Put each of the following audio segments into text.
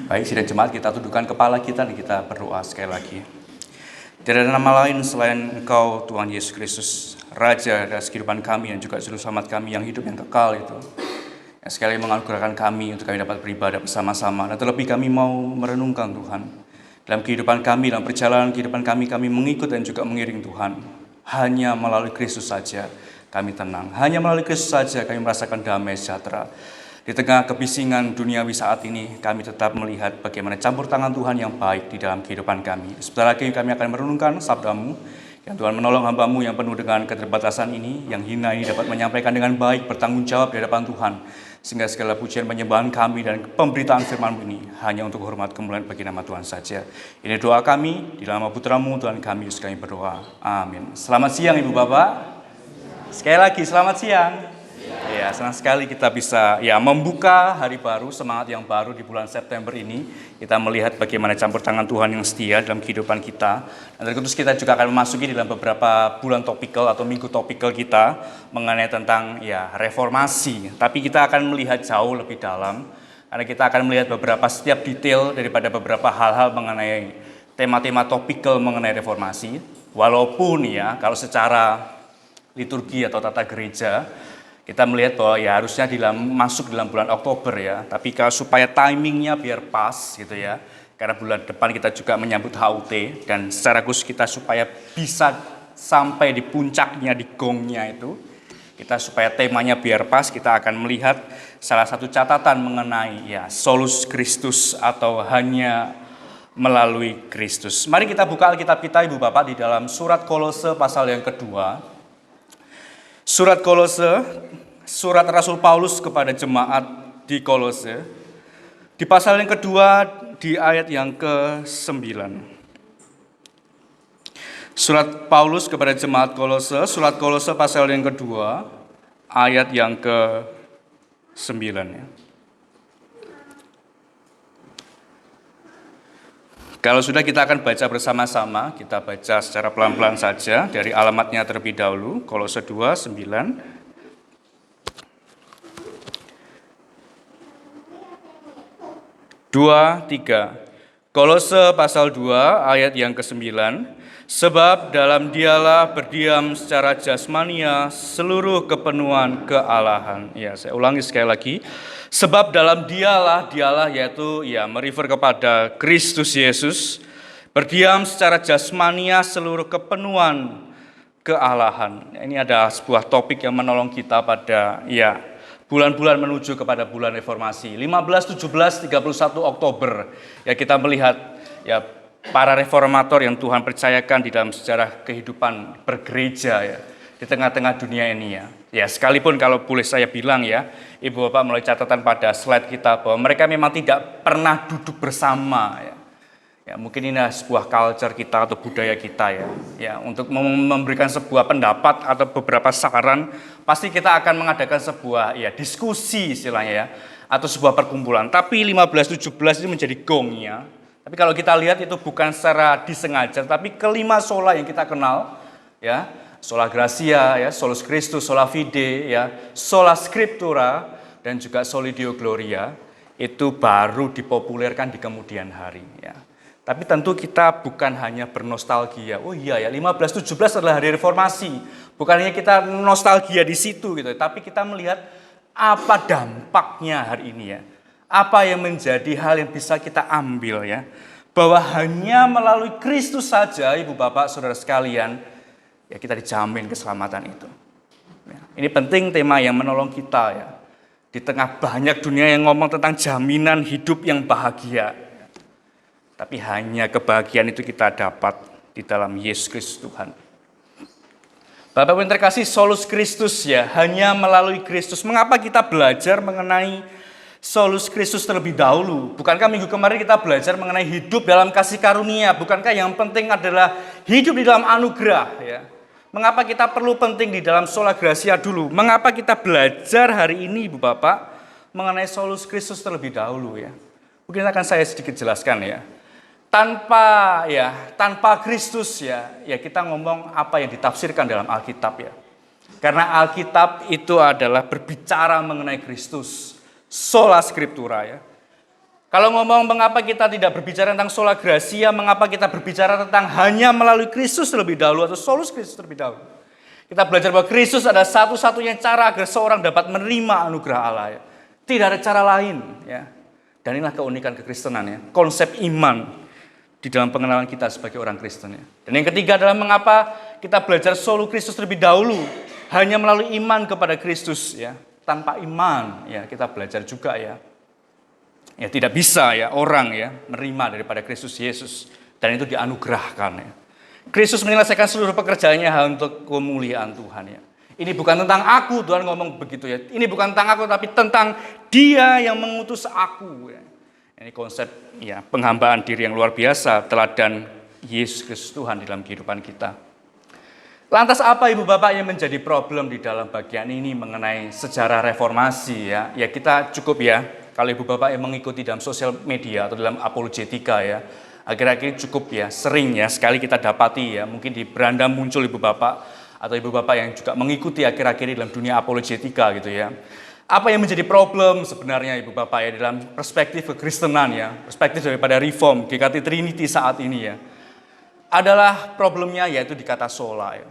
Baik, sidang jemaat, kita tundukkan kepala kita dan kita berdoa sekali lagi. Tidak ada nama lain selain Engkau, Tuhan Yesus Kristus, Raja atas kehidupan kami dan juga Juru Selamat kami yang hidup yang kekal itu. Yang sekali menganugerahkan kami untuk kami dapat beribadah bersama-sama. Dan terlebih kami mau merenungkan Tuhan. Dalam kehidupan kami, dalam perjalanan kehidupan kami mengikut dan juga mengiring Tuhan. Hanya melalui Kristus saja kami tenang. Hanya melalui Kristus saja kami merasakan damai sejahtera. Di tengah kebisingan duniawi saat ini, kami tetap melihat bagaimana campur tangan Tuhan yang baik di dalam kehidupan kami. Sebentar lagi kami akan merenungkan sabda-Mu, yang Tuhan menolong hamba-Mu yang penuh dengan keterbatasan ini, yang hina ini dapat menyampaikan dengan baik, bertanggung jawab di hadapan Tuhan, sehingga segala pujian penyembahan kami dan pemberitaan firman-Mu ini hanya untuk hormat kemuliaan bagi nama Tuhan saja. Ini doa kami, di dalam nama Putra-Mu, Tuhan kami, Yesus kami berdoa. Amin. Selamat siang Ibu Bapak. Sekali lagi, selamat siang. Ya, senang sekali kita bisa membuka hari baru, semangat yang baru di bulan September ini. Kita melihat bagaimana campur tangan Tuhan yang setia dalam kehidupan kita. Dan terus kita juga akan memasuki dalam beberapa bulan topikal atau minggu topikal kita mengenai tentang reformasi. Tapi kita akan melihat jauh lebih dalam, karena kita akan melihat beberapa setiap detail daripada beberapa hal-hal mengenai tema-tema topikal mengenai reformasi. Walaupun kalau secara liturgi atau tata gereja, kita melihat bahwa harusnya masuk dalam bulan Oktober tapi kalau supaya timingnya biar pas gitu karena bulan depan kita juga menyambut HUT dan secara khusus kita supaya bisa sampai di puncaknya, di gongnya itu, kita supaya temanya biar pas, kita akan melihat salah satu catatan mengenai solus Kristus atau hanya melalui Kristus. Mari kita buka Alkitab kita Ibu Bapak di dalam surat Kolose pasal yang kedua. Surat Kolose, surat Rasul Paulus kepada jemaat di Kolose, di pasal yang kedua, di ayat yang ke-9. Surat Paulus kepada jemaat Kolose, surat Kolose pasal yang kedua, ayat yang ke-9. Kalau sudah, kita akan baca bersama-sama, kita baca secara pelan-pelan saja dari alamatnya terlebih dahulu, Kolose 2:9. Dua, tiga. Kolose pasal 2 ayat yang ke-9. Sebab dalam Dialah berdiam secara jasmania seluruh kepenuhan kealahan. Saya ulangi sekali lagi. Sebab dalam Dialah yaitu merefer kepada Kristus Yesus, berdiam secara jasmania seluruh kepenuhan kealahan. Ini ada sebuah topik yang menolong kita pada bulan-bulan menuju kepada bulan reformasi. 15, 17, 31 Oktober. Kita melihat para reformator yang Tuhan percayakan di dalam sejarah kehidupan bergereja di tengah-tengah dunia ini sekalipun kalau boleh saya bilang Ibu Bapak melalui catatan pada slide kita bahwa mereka memang tidak pernah duduk bersama mungkin ini sebuah culture kita atau budaya kita untuk memberikan sebuah pendapat atau beberapa saran, pasti kita akan mengadakan sebuah diskusi istilahnya atau sebuah perkumpulan. Tapi 15-17 itu menjadi gongnya. Tapi kalau kita lihat itu bukan secara disengaja, tapi kelima sola yang kita kenal sola gratia, solus Christus, sola fide, sola scriptura, dan juga soli deo gloria, itu baru dipopulerkan di kemudian hari. Tapi tentu kita bukan hanya bernostalgia. 15-17 adalah hari reformasi. Bukan hanya kita nostalgia di situ tapi kita melihat apa dampaknya hari ini Apa yang menjadi hal yang bisa kita ambil bahwa hanya melalui Kristus saja, Ibu Bapak, Saudara sekalian, kita dijamin keselamatan itu. Ini penting, tema yang menolong kita di tengah banyak dunia yang ngomong tentang jaminan hidup yang bahagia. Tapi hanya kebahagiaan itu kita dapat di dalam Yesus Kristus Tuhan. Bapak yang terkasih, solus Kristus hanya melalui Kristus. Mengapa kita belajar mengenai solus Kristus terlebih dahulu? Bukankah minggu kemarin kita belajar mengenai hidup dalam kasih karunia? Bukankah yang penting adalah hidup di dalam anugerah Mengapa kita perlu penting di dalam sola gratia dulu? Mengapa kita belajar hari ini Ibu Bapak mengenai solus Kristus terlebih dahulu Mungkin akan saya sedikit jelaskan Tanpa Kristus kita ngomong apa yang ditafsirkan dalam Alkitab Karena Alkitab itu adalah berbicara mengenai Kristus, sola scriptura Kalau ngomong mengapa kita tidak berbicara tentang sola gratia, mengapa kita berbicara tentang hanya melalui Kristus terlebih dahulu atau solus Kristus terlebih dahulu. Kita belajar bahwa Kristus adalah satu-satunya cara agar seorang dapat menerima anugerah Allah. Ya. Tidak ada cara lain. Ya. Dan inilah keunikan kekristenan. Ya. Konsep iman di dalam pengenalan kita sebagai orang Kristen. Ya. Dan yang ketiga adalah mengapa kita belajar solo Kristus terlebih dahulu. Hanya melalui iman kepada Kristus. Ya. Tanpa iman ya kita belajar juga ya. Ya tidak bisa ya orang ya menerima daripada Kristus Yesus. Dan itu dianugerahkan ya. Kristus menyelesaikan seluruh pekerjaannya untuk kemuliaan Tuhan ya. Ini bukan tentang aku, Tuhan ngomong begitu ya. Ini bukan tentang aku, tapi tentang Dia yang mengutus aku ya. Ini konsep ya penghambaan diri yang luar biasa, teladan Yesus Kristus Tuhan di dalam kehidupan kita. Lantas apa Ibu Bapak yang menjadi problem di dalam bagian ini mengenai sejarah reformasi ya? Ya kita cukup ya, kalau Ibu Bapak yang mengikuti dalam sosial media atau dalam apologetika ya, akhir-akhir cukup ya, sering ya sekali kita dapati ya, mungkin di beranda muncul Ibu Bapak atau Ibu Bapak yang juga mengikuti akhir-akhir ini dalam dunia apologetika gitu ya. Apa yang menjadi problem sebenarnya Ibu Bapak ya dalam perspektif kekristenan ya, perspektif daripada Reform, GKT Trinity saat ini ya, adalah problemnya yaitu di kata sola ya.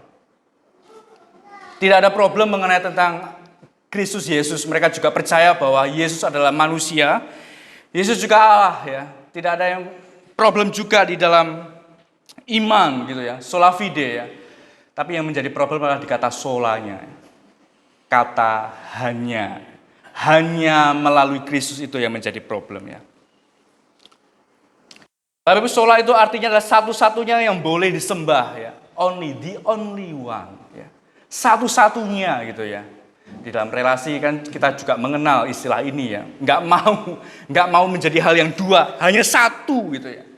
Tidak ada problem mengenai tentang Kristus Yesus. Mereka juga percaya bahwa Yesus adalah manusia. Yesus juga Allah ya. Tidak ada yang problem juga di dalam iman gitu ya. Sola fide ya. Tapi yang menjadi problem adalah di kata solanya. Kata hanya. Hanya melalui Kristus itu yang menjadi problem ya. Tapi sola itu artinya adalah satu-satunya yang boleh disembah ya. Only, the only one ya. Satu-satunya gitu ya. Di dalam relasi kan kita juga mengenal istilah ini ya. Nggak mau menjadi hal yang dua, hanya satu gitu ya.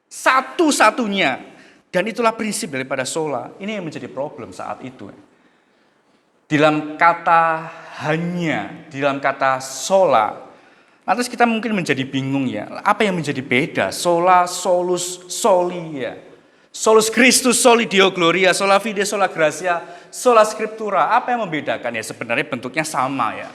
Satu-satunya. Dan itulah prinsip daripada sola. Ini yang menjadi problem saat itu. Di dalam kata hanya, di dalam kata sola, lantas kita mungkin menjadi bingung ya. Apa yang menjadi beda? Sola, solus, soli ya. Solus Christus, soli Deo Gloria, sola fide, sola gratia, sola scriptura. Apa yang membedakan ya? Sebenarnya bentuknya sama ya.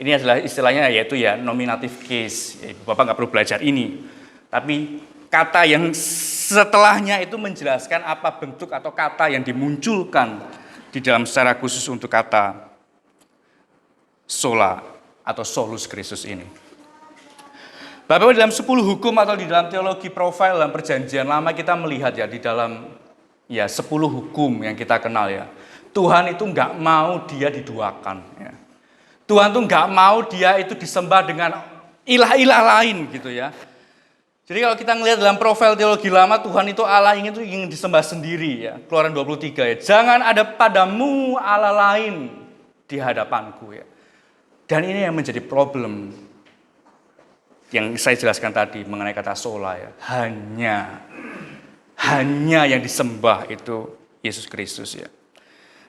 Ini adalah istilahnya yaitu ya nominative case. Ya, Bapak nggak perlu belajar ini. Tapi kata yang setelahnya itu menjelaskan apa bentuk atau kata yang dimunculkan di dalam secara khusus untuk kata sola atau solus Christus ini. Bapak dalam 10 hukum atau di dalam teologi profil dalam perjanjian lama kita melihat ya di dalam ya 10 hukum yang kita kenal ya. Tuhan itu nggak mau dia diduakan ya. Tuhan tuh nggak mau dia itu disembah dengan ilah-ilah lain gitu ya. Jadi kalau kita ngelihat dalam profil teologi lama Tuhan itu Allah ingin disembah sendiri ya. Keluaran 23 ya. Jangan ada padamu Allah lain di hadapanku ya. Dan ini yang menjadi problem yang saya jelaskan tadi mengenai kata sola ya. Hanya yang disembah itu Yesus Kristus ya.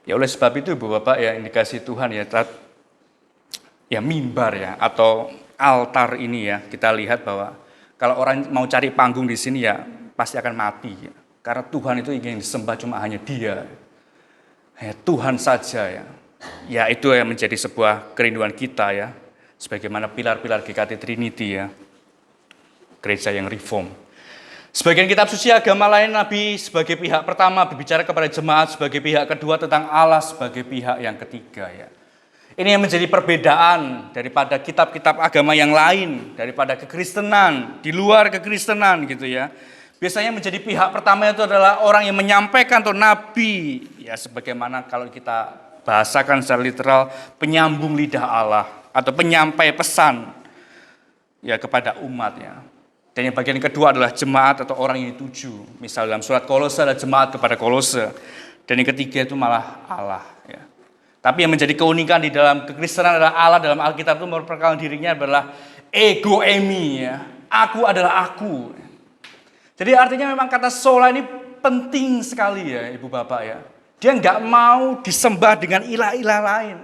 Ya oleh sebab itu Ibu Bapak ya indikasi Tuhan ya mimbar ya atau altar ini ya kita lihat bahwa kalau orang mau cari panggung di sini ya pasti akan mati ya. Karena Tuhan itu ingin disembah cuma hanya Dia. Ya, Tuhan saja ya. Ya itu yang menjadi sebuah kerinduan kita ya. Sebagaimana pilar-pilar GKT Trinity ya. Gereja yang reform. Sebagian kitab suci agama lain Nabi sebagai pihak pertama berbicara kepada jemaat, sebagai pihak kedua tentang Allah sebagai pihak yang ketiga ya. Ini yang menjadi perbedaan daripada kitab-kitab agama yang lain, daripada kekristenan, di luar kekristenan gitu ya. Biasanya menjadi pihak pertama itu adalah orang yang menyampaikan atau nabi. Ya sebagaimana kalau kita bahasakan secara literal penyambung lidah Allah atau penyampai pesan ya kepada umat ya. Dan yang bagian kedua adalah jemaat atau orang yang dituju. Misal dalam surat Kolose ada jemaat kepada Kolose. Dan yang ketiga itu malah Allah ya. Tapi yang menjadi keunikan di dalam kekristenan adalah Allah dalam Alkitab itu memperkenalkan dirinya adalah ego emi ya. Aku adalah aku. Jadi artinya memang kata sola ini penting sekali ya Ibu Bapak ya. Dia nggak mau disembah dengan ilah-ilah lain.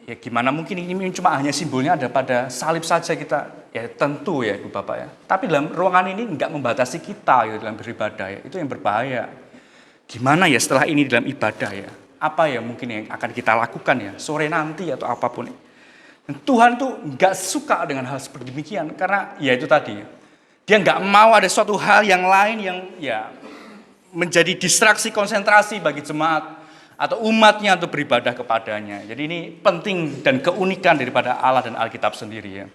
Ya gimana mungkin ini cuma hanya simbolnya ada pada salib saja kita. Ya tentu ya Ibu Bapak ya. Tapi dalam ruangan ini nggak membatasi kita gitu, dalam beribadah ya. Itu yang berbahaya. Gimana ya setelah ini dalam ibadah ya. Apa ya mungkin yang akan kita lakukan ya sore nanti atau apapun. Tuhan tuh nggak suka dengan hal seperti demikian karena ya itu tadi, dia nggak mau ada suatu hal yang lain yang ya menjadi distraksi konsentrasi bagi jemaat atau umatnya untuk beribadah kepadanya. Jadi ini penting dan keunikan daripada Allah dan Alkitab sendiri ya.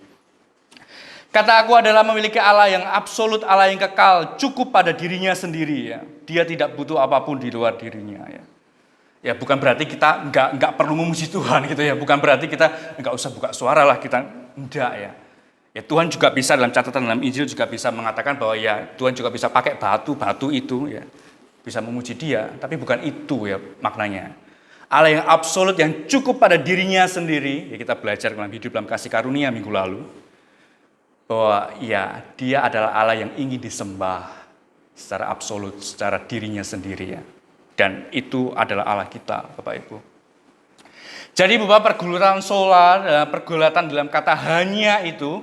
Kata aku adalah memiliki Allah yang absolut, Allah yang kekal, cukup pada dirinya sendiri ya. Dia tidak butuh apapun di luar dirinya ya. Ya bukan berarti kita nggak perlu memuji Tuhan gitu ya. Bukan berarti kita nggak usah buka suara lah, kita enggak ya. Ya Tuhan juga bisa dalam catatan dalam Injil juga bisa mengatakan bahwa ya Tuhan juga bisa pakai batu itu ya. Bisa memuji dia, tapi bukan itu ya maknanya. Allah yang absolut yang cukup pada dirinya sendiri. Ya kita belajar dalam hidup dalam kasih karunia minggu lalu. Bahwa ya dia adalah Allah yang ingin disembah secara absolut, secara dirinya sendiri ya. Dan itu adalah Allah kita, Bapak Ibu. Jadi Bapak, pergulatan sola, pergulatan dalam kata hanya itu,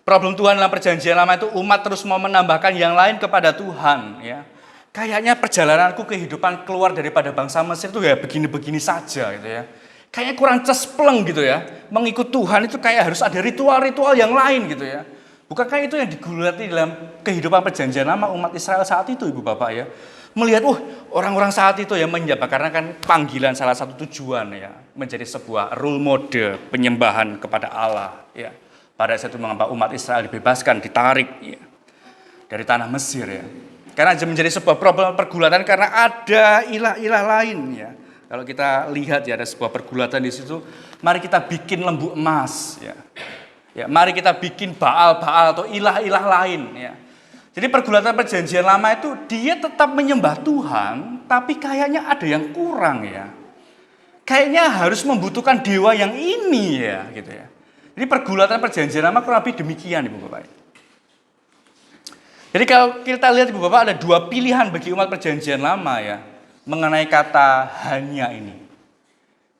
problem Tuhan dalam perjanjian lama itu umat terus mau menambahkan yang lain kepada Tuhan. Ya. Kayaknya perjalananku kehidupan keluar daripada bangsa Mesir itu ya begini-begini saja gitu ya. Kayaknya kurang cespleng gitu ya. Mengikut Tuhan itu kayak harus ada ritual-ritual yang lain gitu ya. Bukankah itu yang digulati dalam kehidupan perjanjian lama umat Israel saat itu Ibu Bapak ya. Melihat orang-orang saat itu ya menyembah karena kan panggilan salah satu tujuan ya menjadi sebuah role model penyembahan kepada Allah ya. Pada saat itu mengapa umat Israel dibebaskan, ditarik ya, dari tanah Mesir ya. Karena menjadi sebuah problem pergulatan karena ada ilah-ilah lain ya. Kalau kita lihat ya ada sebuah pergulatan di situ, mari kita bikin lembu emas ya. Ya, mari kita bikin Baal-Baal atau ilah-ilah lain ya. Jadi pergulatan perjanjian lama itu dia tetap menyembah Tuhan, tapi kayaknya ada yang kurang ya. Kayaknya harus membutuhkan dewa yang ini ya, gitu ya. Jadi pergulatan perjanjian lama kurang lebih demikian Ibu Bapak. Jadi kalau kita lihat Ibu Bapak ada dua pilihan bagi umat perjanjian lama ya, mengenai kata hanya ini.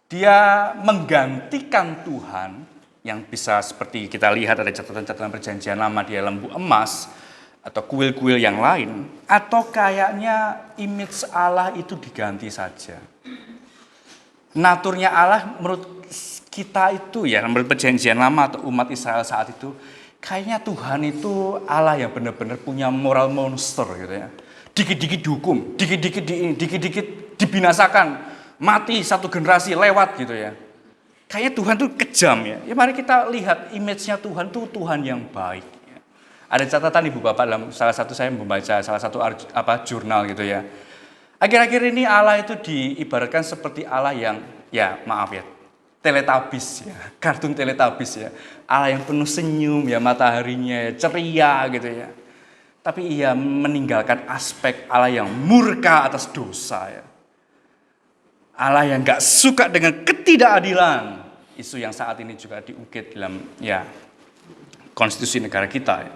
Dia menggantikan Tuhan yang bisa seperti kita lihat ada catatan-catatan perjanjian lama dia lembu emas, atau kuil-kuil yang lain, atau kayaknya image Allah itu diganti saja. Naturnya Allah menurut kita itu ya, menurut perjanjian lama atau umat Israel saat itu, kayaknya Tuhan itu Allah yang benar-benar punya moral monster gitu ya. Dikit-dikit dihukum, dikit-dikit dibinasakan, mati satu generasi lewat gitu ya. Kayaknya Tuhan tuh kejam ya. Ya mari kita lihat image-nya Tuhan tuh Tuhan yang baik. Ada catatan Ibu Bapak dalam salah satu saya membaca salah satu jurnal gitu ya. Akhir-akhir ini Allah itu diibaratkan seperti Allah yang ya maaf ya Teletubbies ya, kartun Teletubbies ya. Allah yang penuh senyum ya mataharinya ya, ceria gitu ya. Tapi ia meninggalkan aspek Allah yang murka atas dosa ya. Allah yang gak suka dengan ketidakadilan. Isu yang saat ini juga diungkit dalam ya konstitusi negara kita ya.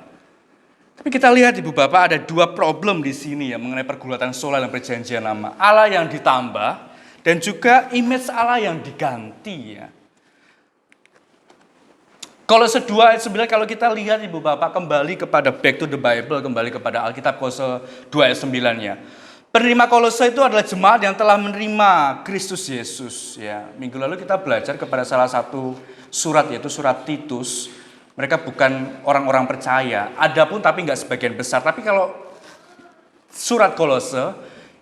Tapi kita lihat Ibu Bapak ada dua problem di sini ya mengenai pergulatan sola dan perjanjian lama. Allah yang ditambah dan juga image Allah yang diganti ya. Kolose 2 ayat 9 kalau kita lihat Ibu Bapak kembali kepada back to the Bible, kembali kepada Alkitab Kolose 2 ayat 9 ya. Penerima Kolose itu adalah jemaat yang telah menerima Kristus Yesus ya. Minggu lalu kita belajar kepada salah satu surat yaitu surat Titus. Mereka bukan orang-orang percaya, ada pun tapi nggak sebagian besar. Tapi kalau surat Kolose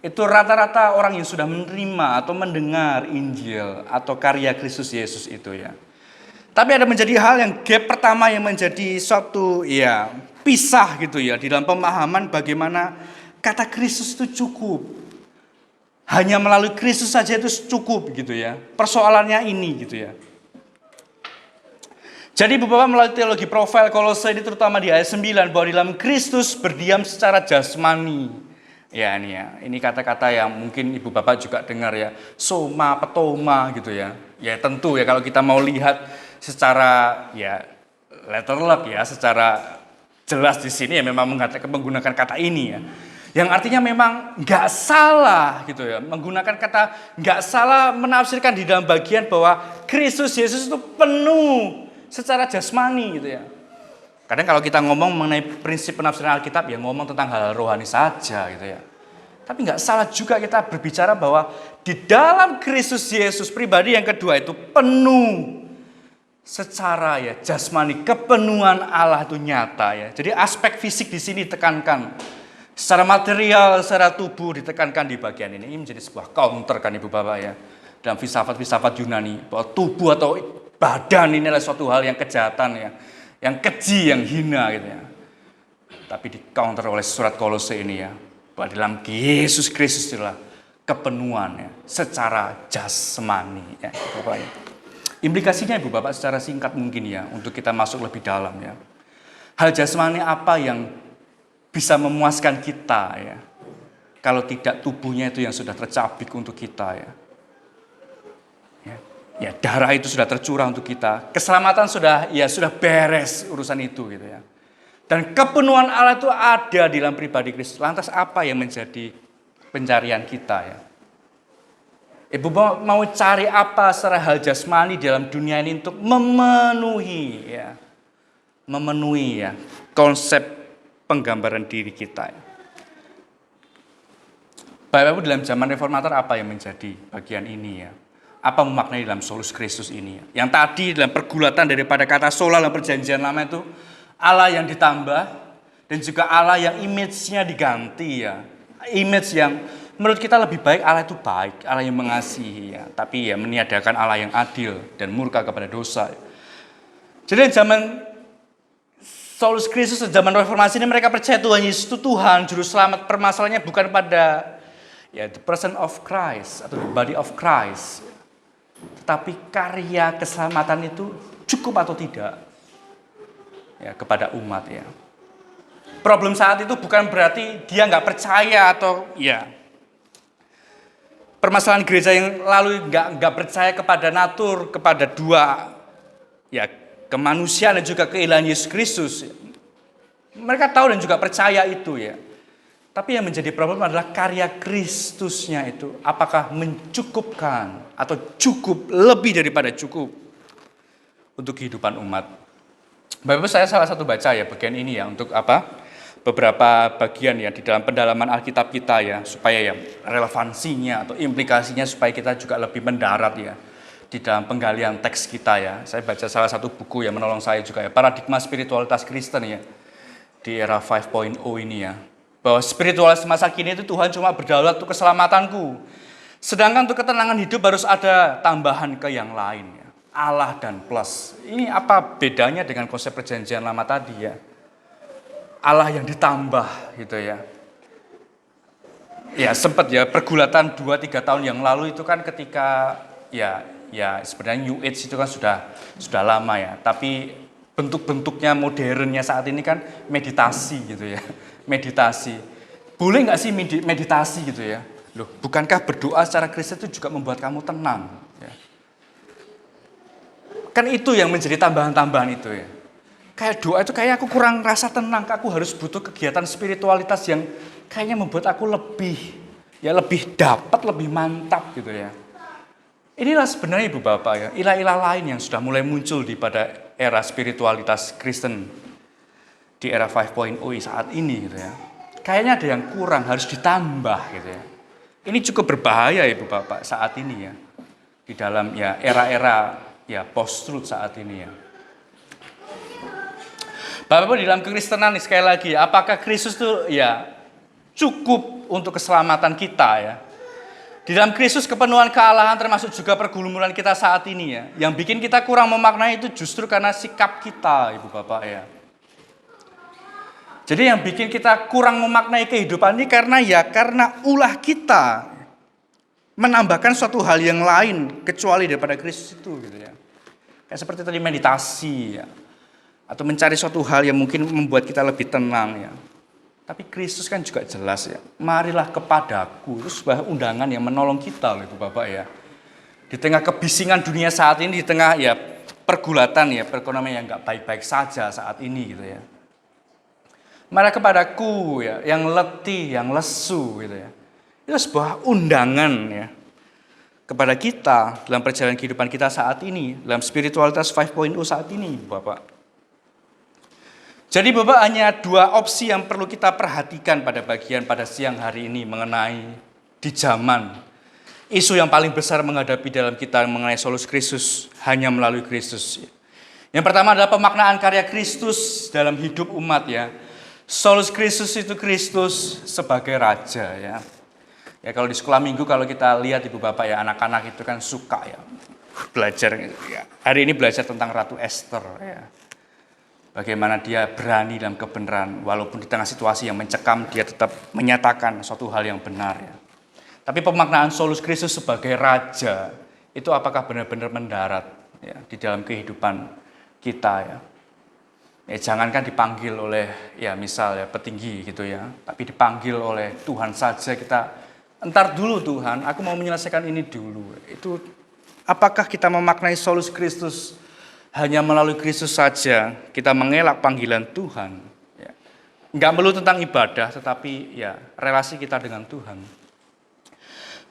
itu rata-rata orang yang sudah menerima atau mendengar Injil atau karya Kristus Yesus itu ya. Tapi ada menjadi hal yang gap pertama yang menjadi suatu ya pisah gitu ya di dalam pemahaman bagaimana kata Kristus itu cukup. Hanya melalui Kristus saja itu cukup gitu ya. Persoalannya ini gitu ya. Jadi Bapak melalui teologi profil Kolose ini terutama di ayat 9 bahwa di dalam Kristus berdiam secara jasmani. Ya ini kata-kata yang mungkin Ibu Bapak juga dengar ya. Soma, petoma gitu ya. Ya tentu ya kalau kita mau lihat secara ya letterlock ya, secara jelas di sini ya memang menggunakan kata ini ya. Yang artinya memang nggak salah gitu ya. Menggunakan kata nggak salah menafsirkan di dalam bagian bahwa Kristus Yesus itu penuh secara jasmani gitu ya. Kadang kalau kita ngomong mengenai prinsip penafsiran Alkitab ya ngomong tentang hal rohani saja gitu ya. Tapi nggak salah juga kita berbicara bahwa di dalam Kristus Yesus pribadi yang kedua itu penuh secara ya jasmani, kepenuhan Allah itu nyata ya. Jadi aspek fisik di sini ditekankan. Secara material, secara tubuh ditekankan di bagian ini. Ini menjadi sebuah counter kan Ibu Bapak ya. Dalam filsafat-filsafat Yunani, bahwa tubuh atau badan ini adalah suatu hal yang kejahatan ya. Yang keji, yang hina gitu ya. Tapi di counter oleh surat Kolose ini ya. Bahwa dalam Yesus Kristus adalah kepenuhan ya, secara jasmani ya, Bapak ya. Implikasinya Ibu Bapak secara singkat mungkin ya, untuk kita masuk lebih dalam ya. Hal jasmani apa yang bisa memuaskan kita ya, kalau tidak tubuhnya itu yang sudah tercabik untuk kita ya. Ya, darah itu sudah tercurah untuk kita, keselamatan sudah beres urusan itu gitu ya. Dan kepenuhan Allah itu ada di dalam pribadi Kristus. Lantas apa yang menjadi pencarian kita ya? Ibu mau cari apa secara hal jasmani dalam dunia ini untuk memenuhi ya konsep penggambaran diri kita ya. Bapak Ibu, dalam zaman reformator apa yang menjadi bagian ini ya? Apa memaknai dalam solus Kristus ini ya? Yang tadi dalam pergulatan daripada kata sola dalam perjanjian lama itu Allah yang ditambah dan juga Allah yang image-nya diganti ya. Image yang menurut kita lebih baik, Allah itu baik, Allah yang mengasihi ya, tapi ya meniadakan Allah yang adil dan murka kepada dosa. Jadi zaman solus Kristus, zaman reformasi ini mereka percaya Tuhan Yesus itu Tuhan, juru selamat. Permasalahannya bukan pada ya the person of Christ atau the body of Christ, tetapi karya keselamatan itu cukup atau tidak ya kepada umat ya. Problem saat itu bukan berarti dia nggak percaya atau ya. Permasalahan gereja yang lalu nggak percaya kepada natur, kepada dua ya kemanusiaan dan juga keilahian Yesus Kristus. Mereka tahu dan juga percaya itu ya. Tapi yang menjadi problem adalah karya Kristusnya itu apakah mencukupkan atau cukup lebih daripada cukup untuk kehidupan umat. Bapak-Ibu, saya salah satu baca ya bagian ini ya untuk apa? Beberapa bagian ya di dalam pendalaman Alkitab kita ya, supaya ya relevansinya atau implikasinya supaya kita juga lebih mendarat ya di dalam penggalian teks kita ya. Saya baca salah satu buku yang menolong saya juga ya, Paradigma Spiritualitas Kristen ya di era 5.0 ini ya, bahwa spiritualitas masa kini itu Tuhan cuma berdaulat untuk keselamatanku, sedangkan untuk ketenangan hidup harus ada tambahan ke yang lain ya, Allah dan plus. Ini apa bedanya dengan konsep perjanjian lama tadi ya? Allah yang ditambah gitu ya. Ya sempat ya pergulatan 2-3 tahun yang lalu itu kan ketika ya sebenarnya New Age itu kan sudah lama ya. Tapi bentuk-bentuknya modernnya saat ini kan meditasi gitu ya. Meditasi. Boleh nggak sih meditasi gitu ya? Loh, bukankah berdoa secara Kristen itu juga membuat kamu tenang? Ya. Kan itu yang menjadi tambahan-tambahan itu ya. Kayak doa itu kayak aku kurang rasa tenang, aku harus butuh kegiatan spiritualitas yang kayaknya membuat aku lebih dapat, lebih mantap gitu ya. Inilah sebenarnya Ibu Bapak ya, ilah-ilah lain yang sudah mulai muncul pada era spiritualitas Kristen di era 5.0 saat ini gitu ya. Kayaknya ada yang kurang, harus ditambah gitu ya. Ini cukup berbahaya Ibu Bapak saat ini ya. Di dalam ya era-era ya post-truth saat ini ya. Bapak-Bapak, di dalam kekristenan sekali lagi, apakah Kristus itu ya cukup untuk keselamatan kita ya? Di dalam Kristus kepenuhan kealahan termasuk juga pergumulan kita saat ini ya. Yang bikin kita kurang memaknai itu justru karena sikap kita, Ibu Bapak ya. Jadi yang bikin kita kurang memaknai kehidupan ini karena ulah kita menambahkan suatu hal yang lain kecuali daripada Kristus itu gitu ya. Kayak seperti tadi meditasi ya. Atau mencari suatu hal yang mungkin membuat kita lebih tenang ya. Tapi Kristus kan juga jelas ya. Marilah kepadaku, itu sebuah undangan yang menolong kita loh Ibu Bapak ya. Di tengah kebisingan dunia saat ini, di tengah ya pergulatan ya, perekonomian yang gak baik-baik saja saat ini gitu ya. Marilah kepadaku ya, yang letih, yang lesu gitu ya. Itu sebuah undangan ya. Kepada kita dalam perjalanan kehidupan kita saat ini, dalam spiritualitas 5.0 saat ini Bapak. Jadi Bapak, hanya dua opsi yang perlu kita perhatikan pada siang hari ini mengenai di zaman. Isu yang paling besar menghadapi dalam kita mengenai solus Kristus hanya melalui Kristus. Yang pertama adalah pemaknaan karya Kristus dalam hidup umat ya. Solus Christus itu Kristus sebagai raja ya. Ya kalau di sekolah minggu kalau kita lihat Ibu Bapak ya, anak-anak itu kan suka ya belajar ya. Hari ini belajar tentang Ratu Esther ya. Bagaimana dia berani dalam kebenaran, walaupun di tengah situasi yang mencekam, dia tetap menyatakan suatu hal yang benar ya. Tapi pemaknaan Solus Christus sebagai raja, itu apakah benar-benar mendarat ya, di dalam kehidupan kita ya. Ya jangankan dipanggil oleh ya misal ya petinggi gitu ya, tapi dipanggil oleh Tuhan saja kita, entar dulu Tuhan, aku mau menyelesaikan ini dulu. Itu apakah kita memaknai Solus Christus hanya melalui Kristus saja kita mengelak panggilan Tuhan. Ya. Enggak melulu tentang ibadah, tetapi ya relasi kita dengan Tuhan.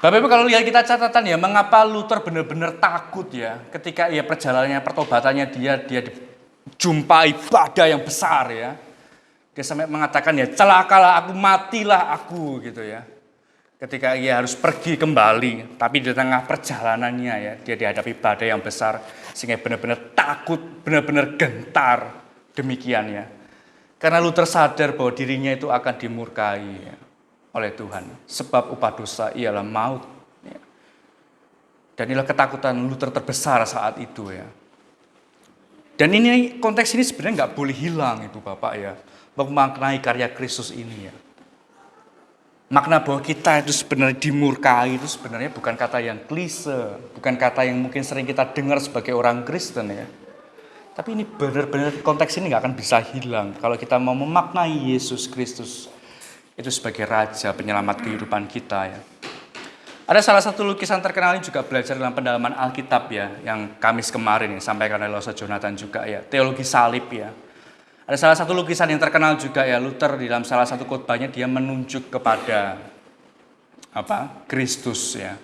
Bapak Ibu kalau lihat kita catatan ya, mengapa Luther benar-benar takut ya ketika ya perjalanannya pertobatannya dia dijumpai badai yang besar ya. Dia sampai mengatakan ya celakalah aku, matilah aku gitu ya. Ketika ia harus pergi kembali, tapi di tengah perjalanannya ya, dia dihadapi badai yang besar, sehingga benar-benar takut, benar-benar gentar, demikian ya. Karena Luther sadar bahwa dirinya itu akan dimurkai ya, oleh Tuhan, sebab upah dosa ialah maut. Ya. Dan inilah ketakutan Luther terbesar saat itu ya. Dan ini konteks ini sebenarnya nggak boleh hilang Ibu Bapak ya, memaknai karya Kristus ini ya. Makna bahwa kita itu sebenarnya dimurkai itu sebenarnya bukan kata yang klise, bukan kata yang mungkin sering kita dengar sebagai orang Kristen ya. Tapi ini benar-benar konteks ini nggak akan bisa hilang kalau kita mau memaknai Yesus Kristus itu sebagai Raja penyelamat kehidupan kita ya. Ada salah satu lukisan terkenal ini juga belajar dalam pendalaman Alkitab ya, yang Kamis kemarin ya, sampaikan oleh Losa Jonathan juga ya, teologi salib ya. Ada salah satu lukisan yang terkenal juga ya, Luther di dalam salah satu khotbahnya dia menunjuk kepada Kristus ya,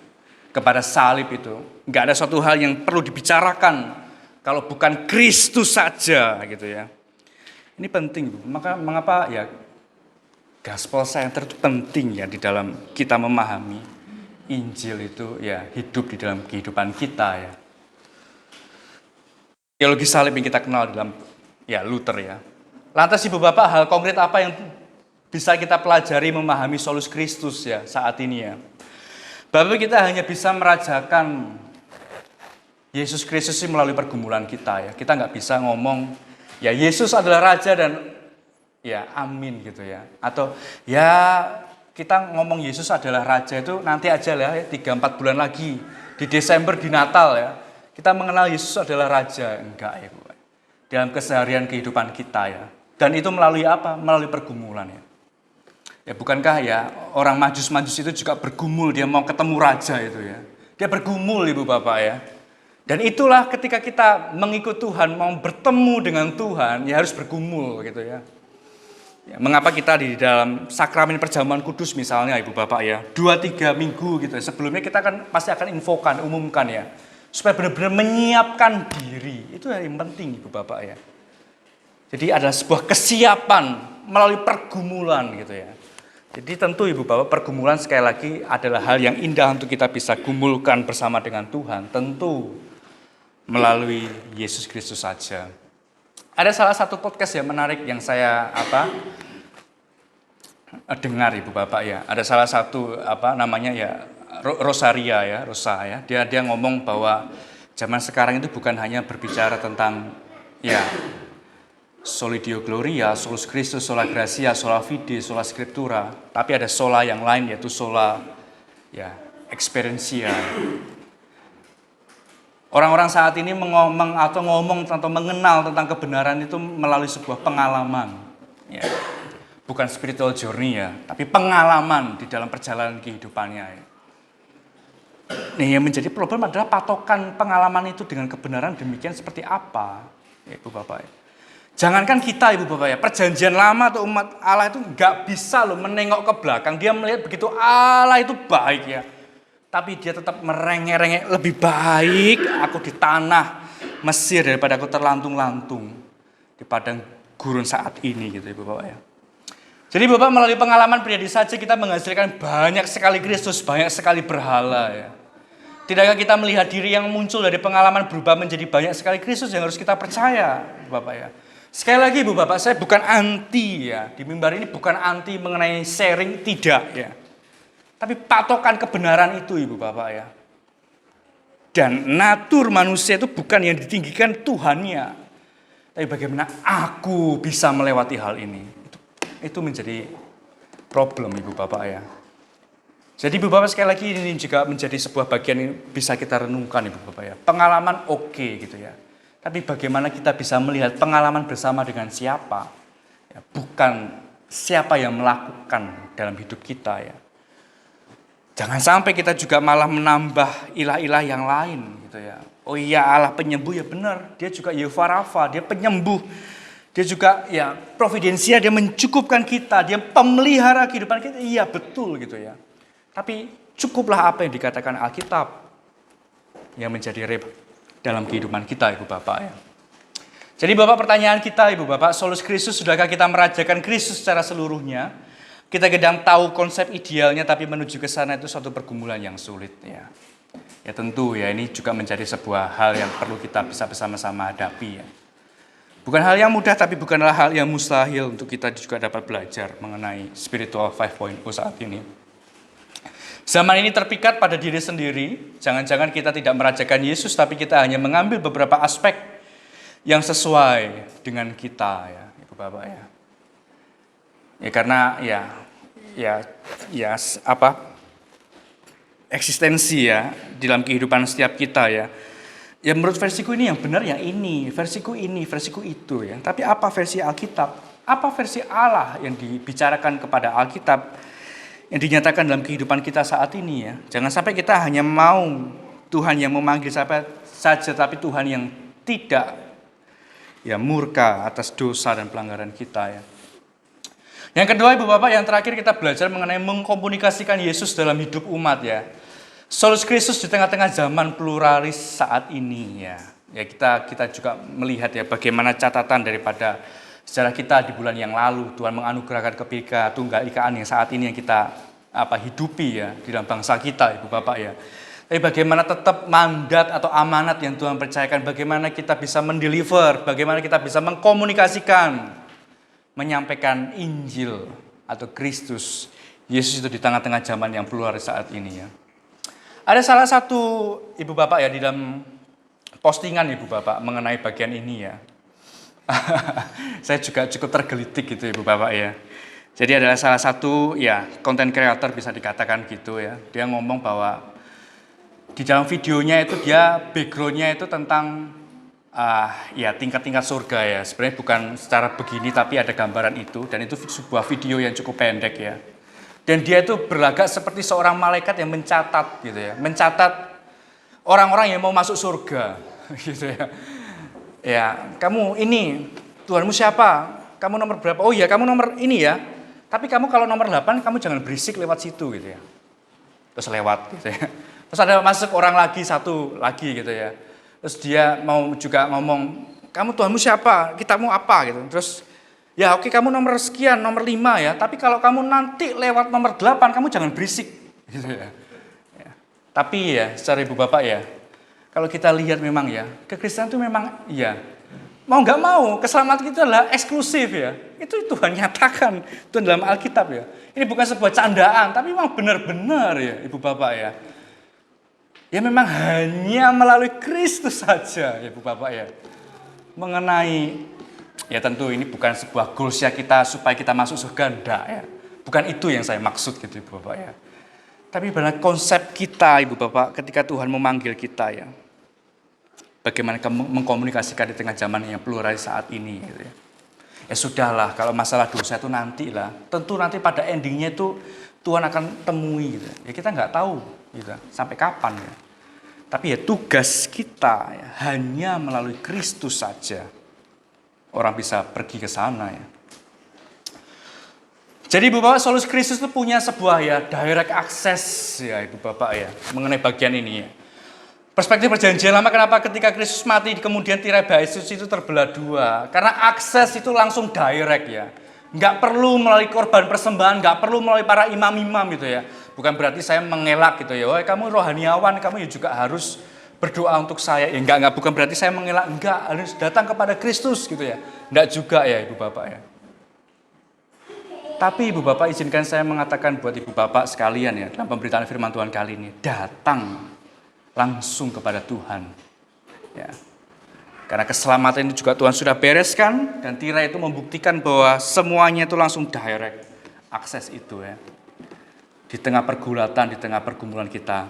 kepada salib itu. Enggak ada suatu hal yang perlu dibicarakan kalau bukan Kristus saja gitu ya. Ini penting, mengapa ya gospel center itu penting ya di dalam kita memahami Injil itu ya hidup di dalam kehidupan kita ya. Teologi salib yang kita kenal dalam ya Luther ya. Lantas Ibu Bapak, hal konkret apa yang bisa kita pelajari memahami Solus Christus ya saat ini ya. Bapak kita hanya bisa merajakan Yesus Kristus melalui pergumulan kita ya. Kita nggak bisa ngomong ya Yesus adalah Raja dan ya amin gitu ya. Atau ya kita ngomong Yesus adalah Raja itu nanti aja lah ya, 3-4 bulan lagi. Di Desember di Natal ya. Kita mengenal Yesus adalah Raja. Enggak ya Bu. Dalam keseharian kehidupan kita ya. Dan itu melalui apa? Melalui pergumulan ya. Ya bukankah ya orang Majus-Majus itu juga bergumul, dia mau ketemu raja itu ya. Dia bergumul Ibu Bapak ya. Dan itulah ketika kita mengikut Tuhan, mau bertemu dengan Tuhan, ya harus bergumul gitu ya. Ya mengapa kita di dalam sakramen perjamuan kudus misalnya Ibu Bapak ya, 2-3 minggu gitu ya. Sebelumnya kita kan pasti akan infokan, umumkan ya. Supaya benar-benar menyiapkan diri. Itu yang penting Ibu Bapak ya. Jadi ada sebuah kesiapan melalui pergumulan gitu ya. Jadi tentu Ibu Bapak pergumulan sekali lagi adalah hal yang indah untuk kita bisa gumulkan bersama dengan Tuhan. Tentu melalui Yesus Kristus saja. Ada salah satu podcast yang menarik yang saya dengar Ibu Bapak ya. Ada salah satu namanya ya Rosaria ya, Rosa ya. Dia ngomong bahwa zaman sekarang itu bukan hanya berbicara tentang ya Soli Deo Gloria, Solus Christus, Sola Gratia, Sola Fide, Sola Scriptura, tapi ada sola yang lain yaitu sola ya experientia. Orang-orang saat ini ngomong atau mengenal tentang kebenaran itu melalui sebuah pengalaman. Ya. Bukan spiritual journey ya, tapi pengalaman di dalam perjalanan kehidupannya. Ya. Nah, yang menjadi problem adalah patokan pengalaman itu dengan kebenaran demikian seperti apa, ya, Ibu Bapak. Ya. Jangankan kita Ibu Bapak ya, perjanjian lama atau umat Allah itu nggak bisa loh menengok ke belakang. Dia melihat begitu Allah itu baik ya. Tapi dia tetap merengek-rengek, lebih baik aku di tanah Mesir daripada aku terlantung-lantung di padang gurun saat ini gitu Ibu Bapak ya. Jadi Bapak melalui pengalaman pribadi saja kita menghasilkan banyak sekali Kristus, banyak sekali berhala ya. Tidakkah kita melihat diri yang muncul dari pengalaman berubah menjadi banyak sekali Kristus yang harus kita percaya, Bapak ya. Sekali lagi Ibu Bapak, saya bukan anti ya. Di mimbar ini bukan anti mengenai sharing, tidak ya. Tapi patokan kebenaran itu Ibu Bapak ya. Dan natur manusia itu bukan yang ditinggikan Tuhannya. Tapi bagaimana aku bisa melewati hal ini. Itu menjadi problem Ibu Bapak ya. Jadi Ibu Bapak sekali lagi ini juga menjadi sebuah bagian yang bisa kita renungkan Ibu Bapak ya. Pengalaman oke gitu ya. Tapi bagaimana kita bisa melihat pengalaman bersama dengan siapa. Ya, bukan siapa yang melakukan dalam hidup kita ya. Jangan sampai kita juga malah menambah ilah-ilah yang lain gitu ya. Oh iya Allah penyembuh ya benar. Dia juga Yehova Rafa, dia penyembuh. Dia juga ya providensia, dia mencukupkan kita. Dia pemelihara kehidupan kita. Iya betul gitu ya. Tapi cukuplah apa yang dikatakan Alkitab yang menjadi rema dalam kehidupan kita Ibu Bapak ya. Jadi Bapak pertanyaan kita Ibu Bapak, solus Kristus, sudahkah kita merajakan Kristus secara seluruhnya? Kita kadang tahu konsep idealnya tapi menuju ke sana itu suatu pergumulan yang sulit ya. Ya tentu ya ini juga menjadi sebuah hal yang perlu kita bisa bersama-sama hadapi ya. Bukan hal yang mudah tapi bukanlah hal yang mustahil untuk kita juga dapat belajar mengenai spiritual 5.0 saat ini. Zaman ini terpikat pada diri sendiri, jangan-jangan kita tidak merajakan Yesus, tapi kita hanya mengambil beberapa aspek yang sesuai dengan kita, ya, Ibu Bapak ya. Ya karena eksistensi ya dalam kehidupan setiap kita ya. Ya menurut versiku ini yang benar yang ini, versiku itu ya. Tapi apa versi Alkitab? Apa versi Allah yang dibicarakan kepada Alkitab? Yang dinyatakan dalam kehidupan kita saat ini ya. Jangan sampai kita hanya mau Tuhan yang memanggil saja, tapi Tuhan yang tidak ya murka atas dosa dan pelanggaran kita ya. Yang kedua Ibu Bapak, yang terakhir kita belajar mengenai mengkomunikasikan Yesus dalam hidup umat ya. Solus Kristus di tengah-tengah zaman pluralis saat ini ya. Ya kita juga melihat ya bagaimana catatan daripada sejarah kita di bulan yang lalu. Tuhan menganugerahkan ketunggal-ikaan yang saat ini yang kita hidupi ya di dalam bangsa kita Ibu Bapak ya. Tapi bagaimana tetap mandat atau amanat yang Tuhan percayakan, bagaimana kita bisa mendeliver, bagaimana kita bisa mengkomunikasikan, menyampaikan Injil atau Kristus Yesus itu di tengah-tengah zaman yang pluralis saat ini ya. Ada salah satu Ibu Bapak ya di dalam postingan Ibu Bapak mengenai bagian ini ya. Saya juga cukup tergelitik gitu Ibu Bapak ya. Jadi adalah salah satu ya konten kreator bisa dikatakan gitu ya. Dia ngomong bahwa di dalam videonya itu dia backgroundnya itu tentang ya tingkat-tingkat surga ya. Sebenarnya bukan secara begini tapi ada gambaran itu. Dan itu sebuah video yang cukup pendek ya. Dan dia itu berlagak seperti seorang malaikat yang mencatat gitu ya. Mencatat orang-orang yang mau masuk surga gitu ya. Ya, kamu ini, Tuhanmu siapa? Kamu nomor berapa? Oh iya, kamu nomor ini ya. Tapi kamu kalau nomor 8, kamu jangan berisik lewat situ gitu ya. Terus lewat gitu ya. Terus ada masuk orang lagi, satu lagi gitu ya. Terus dia mau juga ngomong, kamu Tuhanmu siapa? Kitamu apa gitu. Terus, ya oke kamu nomor sekian, nomor 5 ya. Tapi kalau kamu nanti lewat nomor 8, kamu jangan berisik gitu ya. Tapi ya, secara Ibu Bapak ya, kalau kita lihat memang ya, kekristenan itu memang ya, mau nggak mau, keselamatan itu adalah eksklusif ya. Itu Tuhan nyatakan, itu dalam Alkitab ya. Ini bukan sebuah candaan, tapi memang benar-benar ya Ibu Bapak ya. Ya memang hanya melalui Kristus saja ya Ibu Bapak ya. Mengenai, ya tentu ini bukan sebuah goals ya kita supaya kita masuk surga, enggak ya. Bukan itu yang saya maksud gitu Ibu Bapak ya. Tapi benar konsep kita Ibu Bapak ketika Tuhan memanggil kita ya. Bagaimana kamu mengkomunikasikan di tengah zaman yang pluralis saat ini gitu ya. Ya sudahlah kalau masalah dosa itu nantilah. Tentu nanti pada endingnya itu Tuhan akan temui gitu. Ya kita nggak tahu gitu sampai kapan ya. Tapi ya tugas kita ya, hanya melalui Kristus saja orang bisa pergi ke sana ya. Jadi Ibu Bapak, solus Kristus itu punya sebuah ya direct access ya Ibu Bapak ya mengenai bagian ini ya. Perspektif perjanjian lama kenapa ketika Kristus mati kemudian tirai bait suci itu terbelah dua? Karena akses itu langsung direct ya. Nggak perlu melalui korban persembahan, nggak perlu melalui para imam-imam gitu ya. Bukan berarti saya mengelak gitu ya, oh kamu rohaniawan, kamu juga harus berdoa untuk saya. Ya enggak, bukan berarti saya mengelak, enggak, harus datang kepada Kristus gitu ya. Enggak juga ya Ibu Bapak ya. Tapi Ibu Bapak izinkan saya mengatakan buat Ibu Bapak sekalian ya, dalam pemberitaan firman Tuhan kali ini, datang langsung kepada Tuhan. Ya. Karena keselamatan itu juga Tuhan sudah bereskan, dan tirai itu membuktikan bahwa semuanya itu langsung direct akses itu ya. Di tengah pergulatan, di tengah pergumulan kita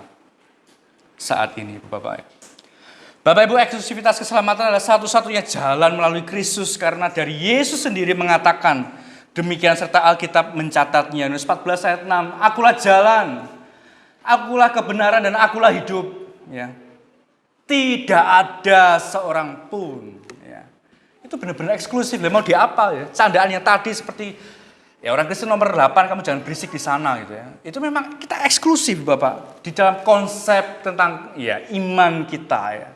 saat ini, Ibu Bapak. Bapak Ibu, eksklusivitas keselamatan adalah satu-satunya jalan melalui Kristus, karena dari Yesus sendiri mengatakan demikian, serta Alkitab mencatatnya. Yohanes 14 ayat 6, akulah jalan, akulah kebenaran, dan akulah hidup. Ya. Tidak ada seorang pun. Ya. Itu benar-benar eksklusif. Mau diapa ya? Candaannya tadi seperti ya orang Kristen nomor 8, kamu jangan berisik di sana gitu ya. Itu memang kita eksklusif Bapak di dalam konsep tentang ya iman kita ya.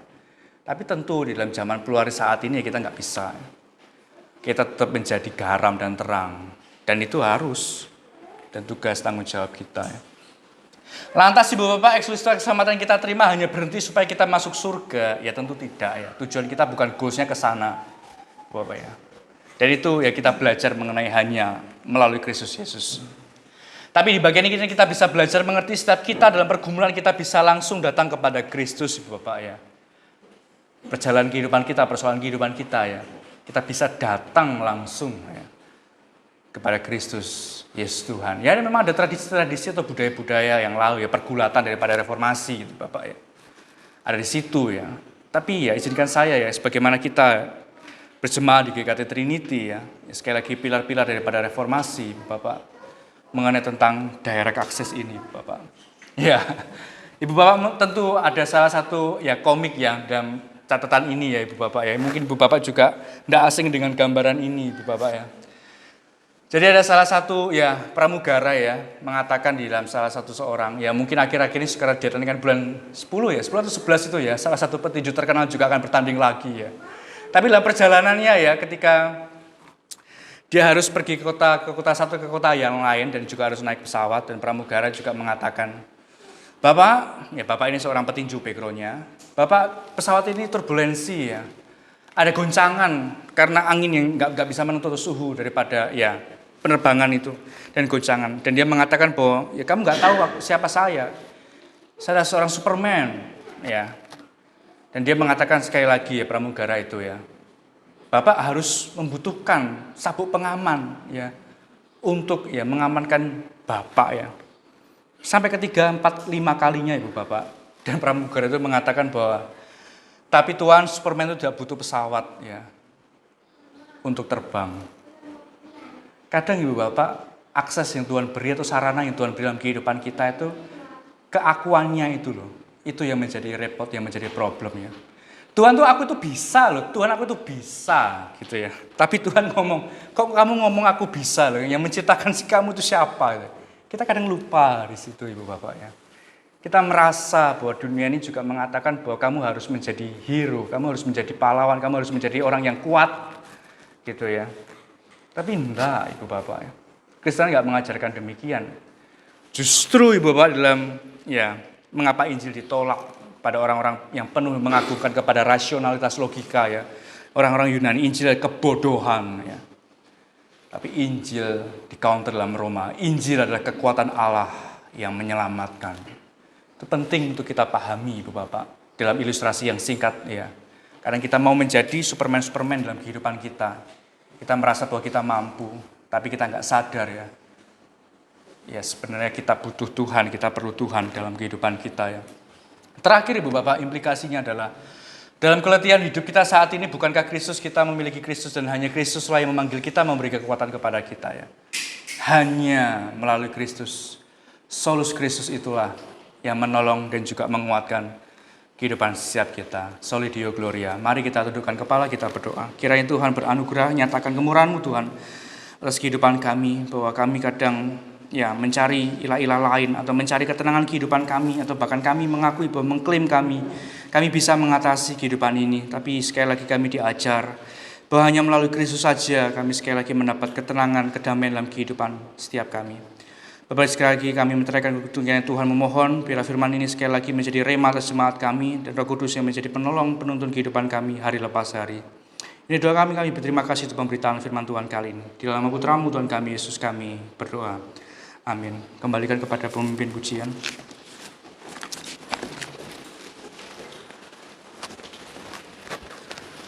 Tapi tentu di dalam zaman pluralis saat ini kita nggak bisa. Kita tetap menjadi garam dan terang, dan itu harus dan tugas tanggung jawab kita ya. Lantas Ibu Bapak, eksklusivitas keselamatan kita terima hanya berhenti supaya kita masuk surga? Ya tentu tidak ya. Tujuan kita bukan goalsnya ke sana, Bapak ya. Dan itu ya kita belajar mengenai hanya melalui Kristus Yesus. Tapi di bagian ini kita bisa belajar mengerti setiap kita dalam pergumulan kita bisa langsung datang kepada Kristus, Ibu Bapak ya. Perjalanan kehidupan kita, persoalan kehidupan kita ya. Kita bisa datang langsung ya, kepada Kristus Yesus Tuhan. Ya memang ada tradisi-tradisi atau budaya-budaya yang lalu ya, pergulatan daripada reformasi gitu Bapak ya. Ada di situ ya. Tapi ya izinkan saya ya, sebagaimana kita berjemaah di GKT Trinity ya, sekali lagi pilar-pilar daripada reformasi Bapak, mengenai tentang direct access ini Bapak. Ya, Ibu Bapak tentu ada salah satu ya komik yang dalam catatan ini ya Ibu Bapak ya. Mungkin Ibu Bapak juga tidak asing dengan gambaran ini Ibu Bapak ya. Jadi ada salah satu ya pramugara ya mengatakan di dalam salah satu seorang ya, mungkin akhir-akhir ini sekarang diadakan bulan 10 ya, 10 atau 11 itu ya, salah satu petinju terkenal juga akan bertanding lagi ya. Tapi dalam perjalanannya ya, ketika dia harus pergi ke kota satu ke kota yang lain dan juga harus naik pesawat, dan pramugara juga mengatakan, Bapak, ya Bapak ini seorang petinju background-nya, Bapak pesawat ini turbulensi ya, ada goncangan karena angin yang nggak bisa menuntut suhu daripada ya penerbangan itu dan goncangan. Dan dia mengatakan bahwa ya kamu nggak tahu siapa saya adalah seorang Superman ya. Dan dia mengatakan sekali lagi ya pramugara itu ya, Bapak harus membutuhkan sabuk pengaman ya untuk ya mengamankan Bapak ya. Sampai ketiga, 4, 5 kalinya Ibu Bapak. Dan pramugara itu mengatakan bahwa tapi Tuhan, Superman itu tidak butuh pesawat ya untuk terbang. Kadang Ibu Bapak, akses yang Tuhan beri atau sarana yang Tuhan beri dalam kehidupan kita itu keakuannya itu loh. Itu yang menjadi repot, yang menjadi problem ya. Tuhan tuh aku tuh bisa loh, Tuhan aku tuh bisa gitu ya. Tapi Tuhan ngomong, kok kamu ngomong aku bisa loh, yang menciptakan si kamu itu siapa? Gitu. Kita kadang lupa di situ Ibu Bapak ya. Kita merasa bahwa dunia ini juga mengatakan bahwa kamu harus menjadi hero, kamu harus menjadi pahlawan, kamu harus menjadi orang yang kuat gitu ya. Tapi enggak Ibu Bapak ya. Kristen enggak mengajarkan demikian. Justru Ibu Bapak dalam ya mengapa Injil ditolak pada orang-orang yang penuh mengagungkan kepada rasionalitas logika ya. Orang-orang Yunani, Injil adalah kebodohan ya. Tapi Injil di counter dalam Roma, Injil adalah kekuatan Allah yang menyelamatkan. Itu penting untuk kita pahami Ibu Bapak dalam ilustrasi yang singkat ya. Karena kita mau menjadi Superman dalam kehidupan kita. Kita merasa bahwa kita mampu, tapi kita nggak sadar ya. Ya sebenarnya kita butuh Tuhan, kita perlu Tuhan dalam kehidupan kita ya. Terakhir Ibu Bapak, implikasinya adalah dalam keletihan hidup kita saat ini, bukankah Kristus, kita memiliki Kristus dan hanya Kristuslah yang memanggil kita, memberi kekuatan kepada kita ya. Hanya melalui Kristus, solus Kristus itulah yang menolong dan juga menguatkan kehidupan setiap kita. Soli Deo Gloria. Mari kita tundukkan kepala, kita berdoa. Kiranya Tuhan beranugerah, nyatakan kemurahan-Mu Tuhan atas kehidupan kami, bahwa kami kadang ya mencari ilah-ilah lain atau mencari ketenangan kehidupan kami, atau bahkan kami mengakui bahwa mengklaim kami bisa mengatasi kehidupan ini. Tapi sekali lagi kami diajar bahwa hanya melalui Kristus saja kami sekali lagi mendapat ketenangan, kedamaian dalam kehidupan setiap kami. Bapak, sekali lagi kami menceraikan ketunjukan Tuhan, memohon biarlah firman ini sekali lagi menjadi rema atas semangat kami, dan Roh Kudus yang menjadi penolong penuntun kehidupan kami hari lepas hari. Ini doa kami berterima kasih untuk pemberitaan firman Tuhan kali ini. Di dalam nama Putra-Mu Tuhan kami, Yesus kami berdoa. Amin. Kembalikan kepada pemimpin pujian.